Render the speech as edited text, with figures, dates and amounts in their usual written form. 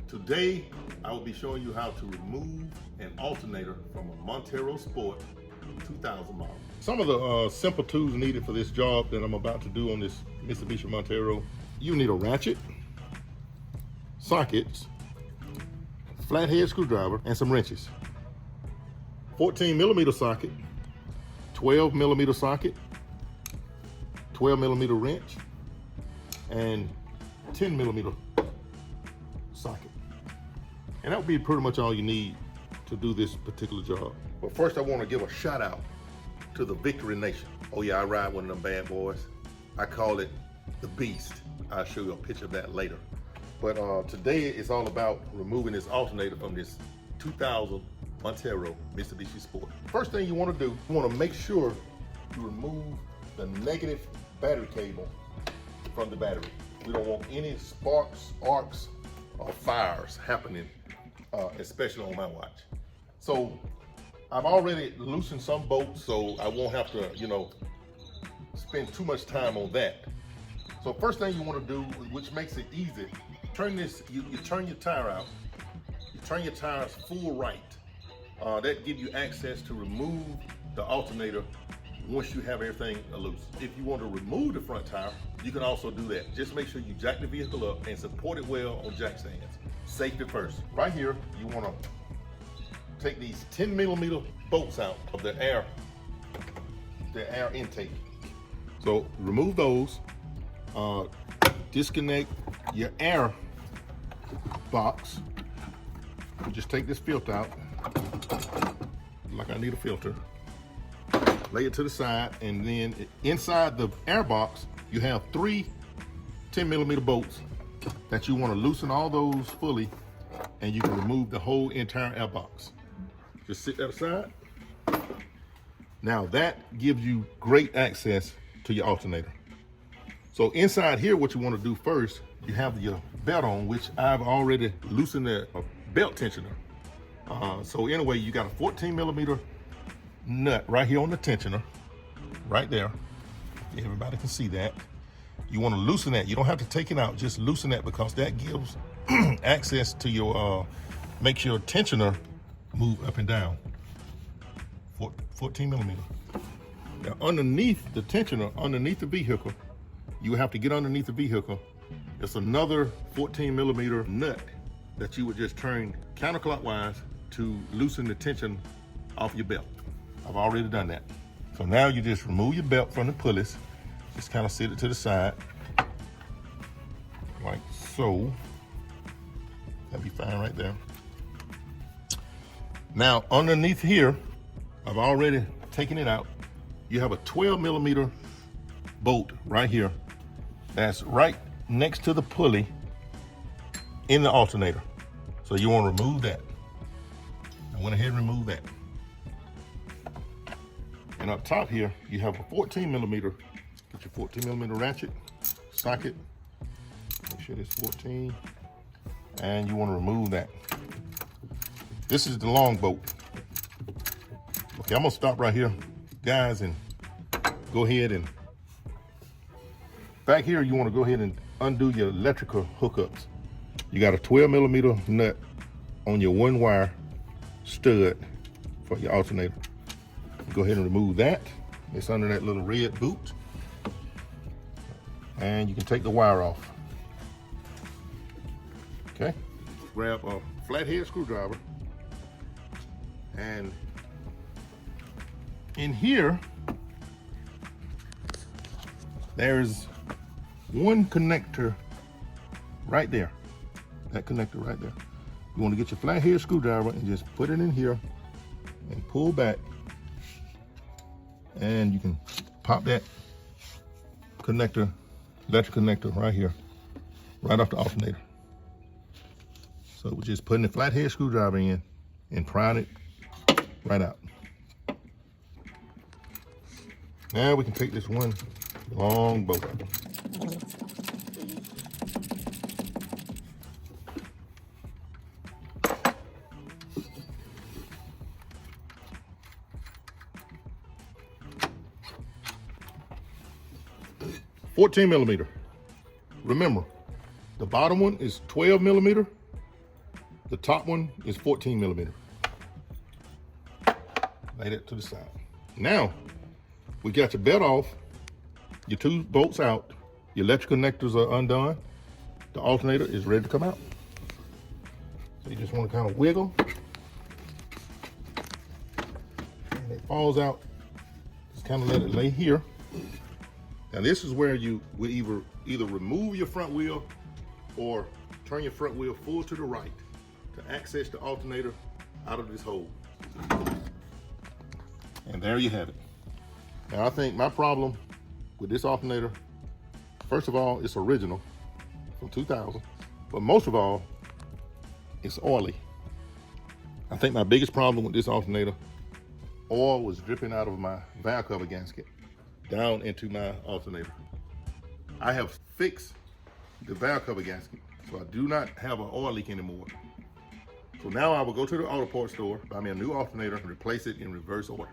Today, I will be showing you how to remove an alternator from a Montero Sport 2000 model. Some of the simple tools needed for this job that I'm about to do on this Mitsubishi Montero. You need a ratchet, sockets, flathead screwdriver, and some wrenches. 14mm socket, 12mm socket, 12mm wrench, and 10mm socket. And that would be pretty much all you need to do this particular job. But first I want to give a shout out to the Victory Nation. Oh yeah, I ride one of them bad boys. I call it the Beast. I'll show you a picture of that later. But today it's all about removing this alternator from this 2000 Montero Mitsubishi Sport. First thing you want to do, you want to make sure you remove the negative battery cable from the battery. We don't want any sparks, arcs, or fires happening, especially on my watch. So I've already loosened some bolts, so I won't have to, spend too much time on that. So first thing you want to do, which makes it easy, turn this, you turn your tire out. You turn your tires full right. That gives you access to remove the alternator once you have everything loose. If you want to remove the front tire, you can also do that. Just make sure you jack the vehicle up and support it well on jack stands. Safety first. Right here, you want to take these 10mm bolts out of the air intake. So remove those. Disconnect your air box. Just take this filter out, like I need a filter. Lay it to the side, and then inside the air box, you have 3 10mm bolts that you want to loosen all those fully, and you can remove the whole entire air box. Just sit that aside. Now that gives you great access to your alternator. So inside here, what you want to do first, you have your belt on, which I've already loosened the belt tensioner. So anyway, you got a 14mm nut right here on the tensioner, right there. Everybody can see that. You want to loosen that. You don't have to take it out, just loosen that, because that gives access to your, makes your tensioner move up and down. 14mm. Now underneath the tensioner, underneath the vehicle, you have to get underneath the vehicle. It's another 14mm nut that you would just turn counterclockwise to loosen the tension off your belt. I've already done that. So now you just remove your belt from the pulleys. Just kind of sit it to the side, like so. That'd be fine right there. Now underneath here, I've already taken it out. You have a 12mm bolt right here that's right next to the pulley in the alternator. So you want to remove that. I went ahead and removed that. And up top here, you have a 14mm. Get your 14mm ratchet, socket. Make sure it's 14. And you want to remove that. This is the long bolt. Okay, I'm gonna stop right here, guys, and go ahead and back here, you want to go ahead and undo your electrical hookups. You got a 12mm nut on your 1-wire stud for your alternator. Go ahead and remove that. It's under that little red boot. And you can take the wire off. Okay. Grab a flathead screwdriver. And in here, there's one connector right there. That connector right there. You want to get your flathead screwdriver and just put it in here and pull back. And you can pop that connector, electric connector right here, right off the alternator. So we're just putting the flathead screwdriver in and prying it right out. Now we can take this one long bolt. 14mm. Remember, the bottom one is 12mm The top one is 14 millimeter. Lay that to the side. Now, we got your bed off, your 2 bolts out, your electrical connectors are undone, the alternator is ready to come out. So you just want to kind of wiggle, and it falls out. Just kind of let it lay here. Now this is where you will either remove your front wheel or turn your front wheel full to the right to access the alternator out of this hole. And there you have it. Now I think my problem with this alternator, first of all, it's original from 2000, but most of all, it's oily. I think my biggest problem with this alternator, oil was dripping out of my valve cover gasket down into my alternator. I have fixed the valve cover gasket, so I do not have an oil leak anymore. So now I will go to the auto parts store, buy me a new alternator, and replace it in reverse order.